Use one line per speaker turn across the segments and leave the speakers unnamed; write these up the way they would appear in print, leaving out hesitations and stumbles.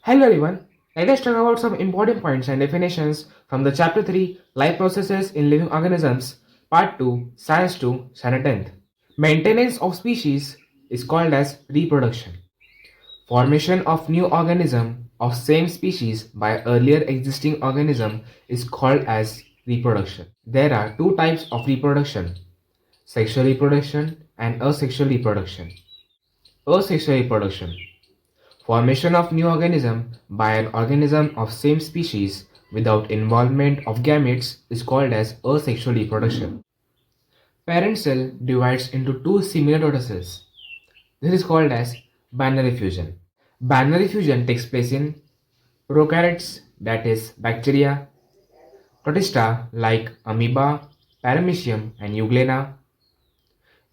Hello everyone, let us talk about some important points and definitions from the Chapter 3 Life Processes in Living Organisms, Part 2, Science 2, Standard 10th. Maintenance of species is called as reproduction. Formation of new organism of same species by earlier existing organism is called as reproduction. There are two types of reproduction, sexual reproduction and asexual reproduction. Asexual reproduction. Formation of new organism by an organism of same species without involvement of gametes is called as asexual reproduction. Parent cell divides into two similar tortoises. This is called as binary fusion. Binary fusion takes place in prokaryotes, that is bacteria, protista like amoeba, paramecium and euglena,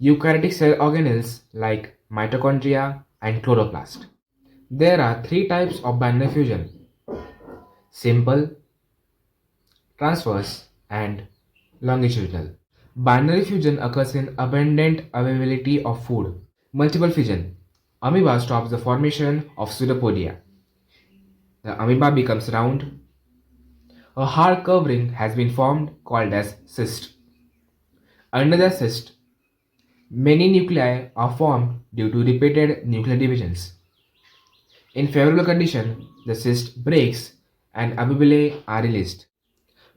eukaryotic cell organelles like mitochondria and chloroplast. There are three types of binary fusion: simple, transverse, and longitudinal. Binary fusion occurs in abundant availability of food. Multiple fission. Amoeba stops the formation of pseudopodia. The amoeba becomes round. A hard covering has been formed called as cyst. Under the cyst, many nuclei are formed due to repeated nuclear divisions. In favorable condition, the cyst breaks and amoebae are released.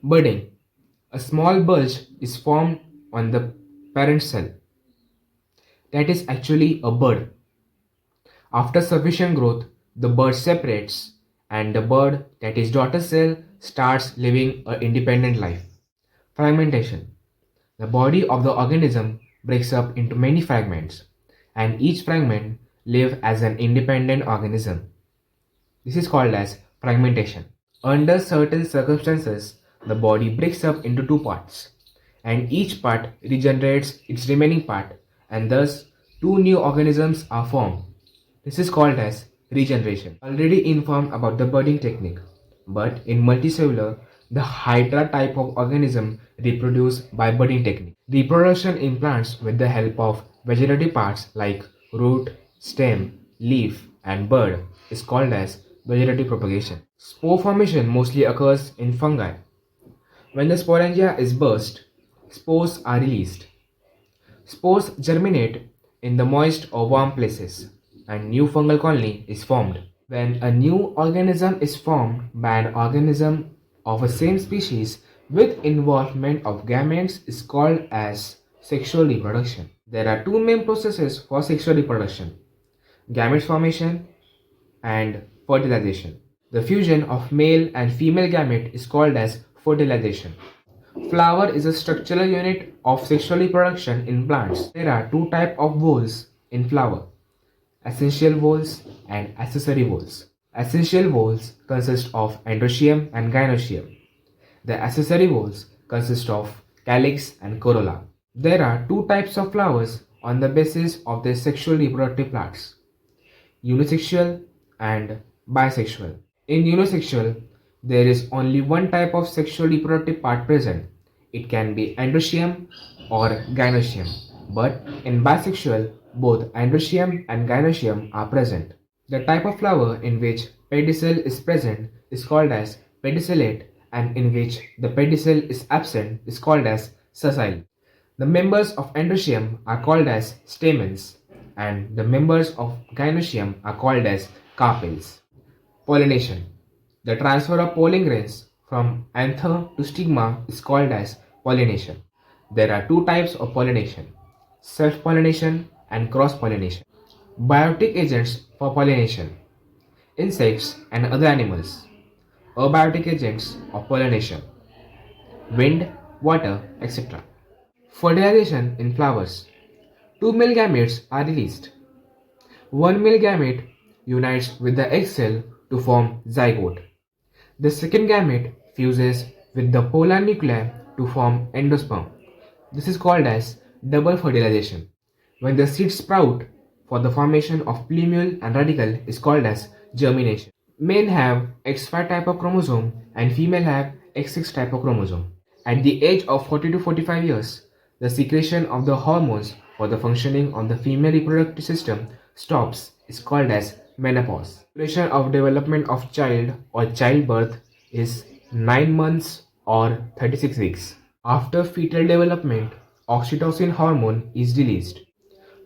Budding. A small bulge is formed on the parent cell. That is actually a bud. After sufficient growth, the bud separates and the bud, that is daughter cell, starts living an independent life. Fragmentation. The body of the organism breaks up into many fragments and each fragment lives as an independent organism. This is called as fragmentation. Under certain circumstances, the body breaks up into two parts and each part regenerates its remaining part and thus two new organisms are formed. This is called as regeneration. Already informed about the budding technique, but in multicellular, the Hydra type of organism reproduce by budding technique. Reproduction in plants with the help of vegetative parts like root, stem, leaf and bud is called as vegetative propagation. Spore formation mostly occurs in fungi. When the sporangia is burst, spores are released. Spores germinate in the moist or warm places and new fungal colony is formed. When a new organism is formed by an organism of a same species with involvement of gametes is called as sexual reproduction. There are two main processes for sexual reproduction: gamete formation and fertilization. The fusion of male and female gamete is called as fertilization. Flower is a structural unit of sexual reproduction in plants. There are two types of whorls in flower: essential whorls and accessory whorls. Essential whorls consist of endoecium and gynoecium. The accessory whorls consist of calyx and corolla. There are two types of flowers on the basis of their sexual reproductive parts: unisexual and bisexual. In unisexual, there is only one type of sexual reproductive part present. It can be endoecium or gynoecium. But in bisexual, both endoecium and gynoecium are present. The type of flower in which pedicel is present is called as pedicellate, and in which the pedicel is absent is called as sessile. The members of endoecium are called as stamens, and the members of gynoecium are called as carpels. Pollination. The transfer of pollen grains from anther to stigma is called as pollination. There are two types of pollination: self-pollination and cross-pollination. Biotic agents for pollination: insects and other animals. Abiotic agents of pollination: wind, water, etc. Fertilization in flowers. Two male gametes are released. One male gamete unites with the egg cell to form zygote. The second gamete fuses with the polar nuclei to form endosperm. This is called as double fertilization. When the seeds sprout for the formation of plumule and radicle is called as germination. Men have X5 type of chromosome and female have X6 type of chromosome. At the age of 40 to 45 years, the secretion of the hormones for the functioning of the female reproductive system stops. Is called as Menopause. Duration of development of child or childbirth is 9 months or 36 weeks. After fetal development, oxytocin hormone is released.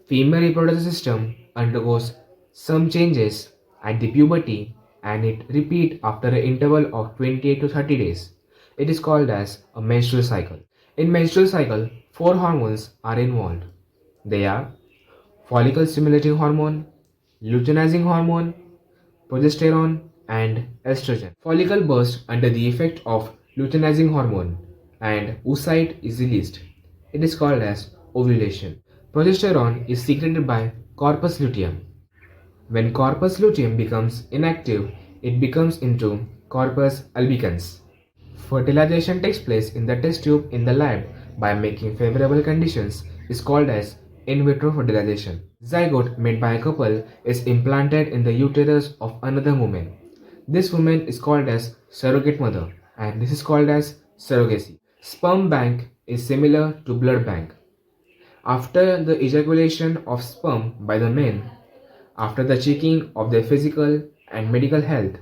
Female reproductive system undergoes some changes at the puberty and it repeat after an interval of 28 to 30 days. It is called as a menstrual cycle. In menstrual cycle, four hormones are involved. They are follicle stimulating hormone, luteinizing hormone, progesterone, and estrogen. Follicle bursts under the effect of luteinizing hormone and oocyte is released. It is called as ovulation. Progesterone is secreted by corpus luteum. When corpus luteum becomes inactive, it becomes into corpus albicans. Fertilization takes place in the test tube in the lab by making favorable conditions is called as in vitro fertilization. Zygote made by a couple is implanted in the uterus of another woman. This woman is called as surrogate mother and this is called as surrogacy. Sperm bank is similar to blood bank. After the ejaculation of sperm by the men, after the checking of their physical and medical health,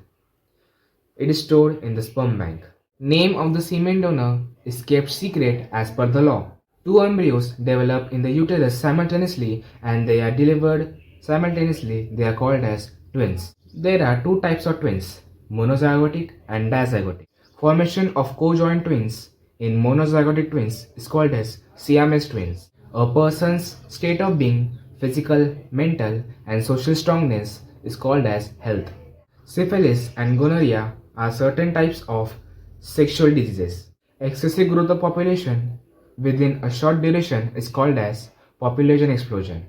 it is stored in the sperm bank. Name of the semen donor is kept secret as per the law. Two embryos develop in the uterus simultaneously and they are delivered simultaneously. They are called as twins. There are two types of twins, monozygotic and dizygotic. Formation of co-joined twins in monozygotic twins is called as Siamese twins. A person's state of being, physical, mental, and social strongness is called as health. Syphilis and gonorrhea are certain types of sexual diseases. Excessive growth of population within a short duration is called as population explosion.